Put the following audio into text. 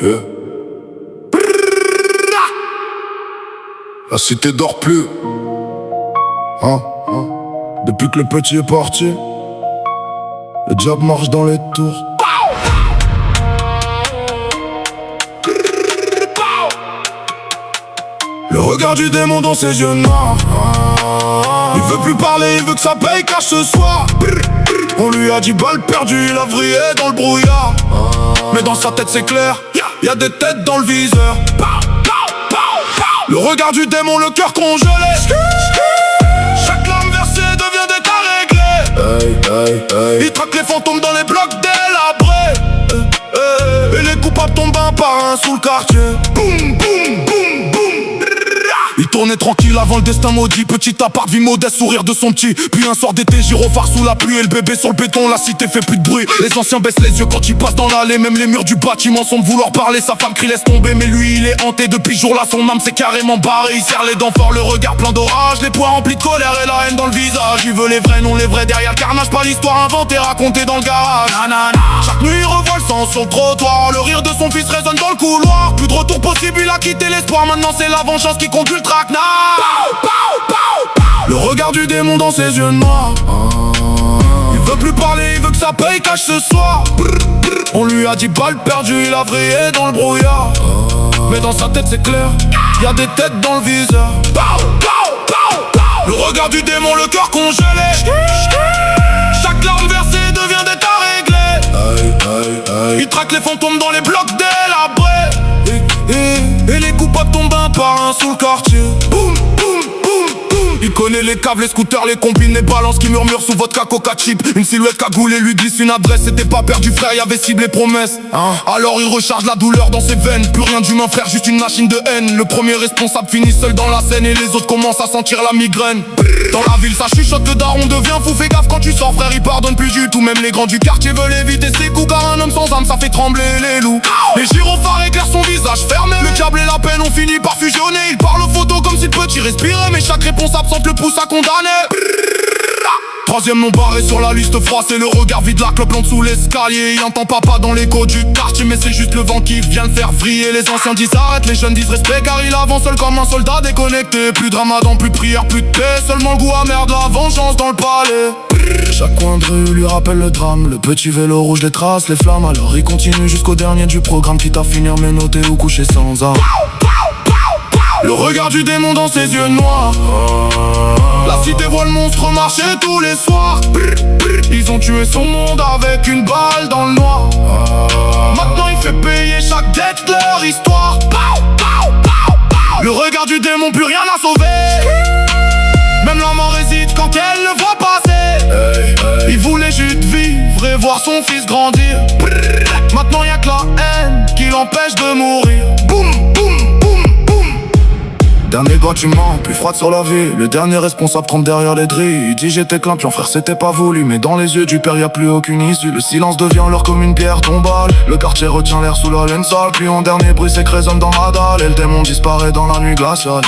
Yeah. La cité dort plus. Depuis que le petit est parti, le diable marche dans les tours. Le regard du démon dans ses yeux noirs. Il veut plus parler, il veut que ça paye cash ce soir. On lui a dit balle perdue, il a vrillé dans le brouillard. Mais dans sa tête c'est clair, y'a des têtes dans le viseur. Le regard du démon, le cœur congelé. Chaque larme versée devient des cas réglés. Il traque les fantômes dans les blocs délabrés. Et les coupables tombent un par un sous le quartier. Boum, boum, boum, boum. Il tournait tranquille avant le destin maudit. Petit appart, vie modeste, sourire de son petit. Puis un soir d'été, gyrophare sous la pluie. Et le bébé sur le béton, la cité fait plus de bruit. Les anciens baissent les yeux quand ils passent dans l'allée. Même les murs du bâtiment semblent vouloir parler. Sa femme crie laisse tomber, mais lui il est hanté. Depuis ce jour-là son âme s'est carrément barrée. Il serre les dents fort, le regard plein d'orage. Les poings remplis de colère et la haine dans le visage. Il veut les vrais, non les vrais. Derrière le carnage, pas l'histoire inventée, racontée dans le garage. Chaque nuit il revoit le sang sur le trottoir. Le rire de son fils résonne dans le couloir. Plus de retour possible, il a quitté l'espoir. Maintenant c'est la vengeance qui conduit le traquenard. Le regard du démon dans ses yeux noirs. Il veut plus parler, il veut que ça paye cash ce soir. On lui a dit balle perdue, il a vrillé dans le brouillard. Mais dans sa tête c'est clair, y'a des têtes dans le viseur. Le regard du démon, le cœur congelé. Chaque larme versée devient des tas réglés. Il traque les fantômes dans les blocs délabrés. Et les coupables tombent un par un sous le quartier. Boum, boum, boum, boum. Il connaît les caves, les scooters, les combines, les balances qui murmurent sous vodka coca chip. Une silhouette cagoulée lui glisse une adresse. C'était pas perdu frère, y'avait ciblé promesse. Alors il recharge la douleur dans ses veines. Plus rien d'humain frère, juste une machine de haine. Le premier responsable finit seul dans la scène. Et les autres commencent à sentir la migraine. Dans la ville ça chuchote, le daron devient fou. Fais gaffe quand tu sors frère, il pardonne plus du tout. Même les grands du quartier veulent éviter ses coups. Car un homme sans âme ça fait trembler les loups. Les gyrophares éclairent son visage fermé. Le diable et la peine ont fini par fusionner. Il parle aux photos comme si le petit respirait. Mais chaque réponse absente le pousse à condamner. Troisième nom barré sur la liste froisse. Et le regard vide la clope en dessous l'escalier. Il entend papa dans l'écho du quartier. Mais c'est juste le vent qui vient le faire vriller. Les anciens disent arrête, les jeunes disent respect. Car il avance seul comme un soldat déconnecté. Plus de ramadan, plus de prière, plus de paix. Seulement le goût amer de la vengeance dans le palais. Chaque coin de rue lui rappelle le drame. Le petit vélo rouge les trace, les flammes. Alors il continue jusqu'au dernier du programme. Quitte à finir menotté ou couché sans arme. Le regard du démon dans ses yeux noirs. La cité voit le monstre marcher tous les soirs. Ils ont tué son monde avec une balle dans le noir. Maintenant il fait payer chaque dette leur histoire. Le regard du démon, plus rien à sauver. Même la mort hésite quand elle le voit passer. Il voulait juste vivre et voir son fils grandir. Maintenant y'a que la haine qui l'empêche de mourir. Boum, boum, boum, boum. Dernier bâtiment, plus froide sur la vie. Le dernier responsable trempe derrière les drilles. Il dit j'étais clampion frère, c'était pas voulu. Mais dans les yeux du père y'a plus aucune issue. Le silence devient leur comme une pierre tombale. Le quartier retient l'air sous la laine sale. Puis en dernier bruit c'est que résonne dans la dalle. Et le démon disparaît dans la nuit glaciale.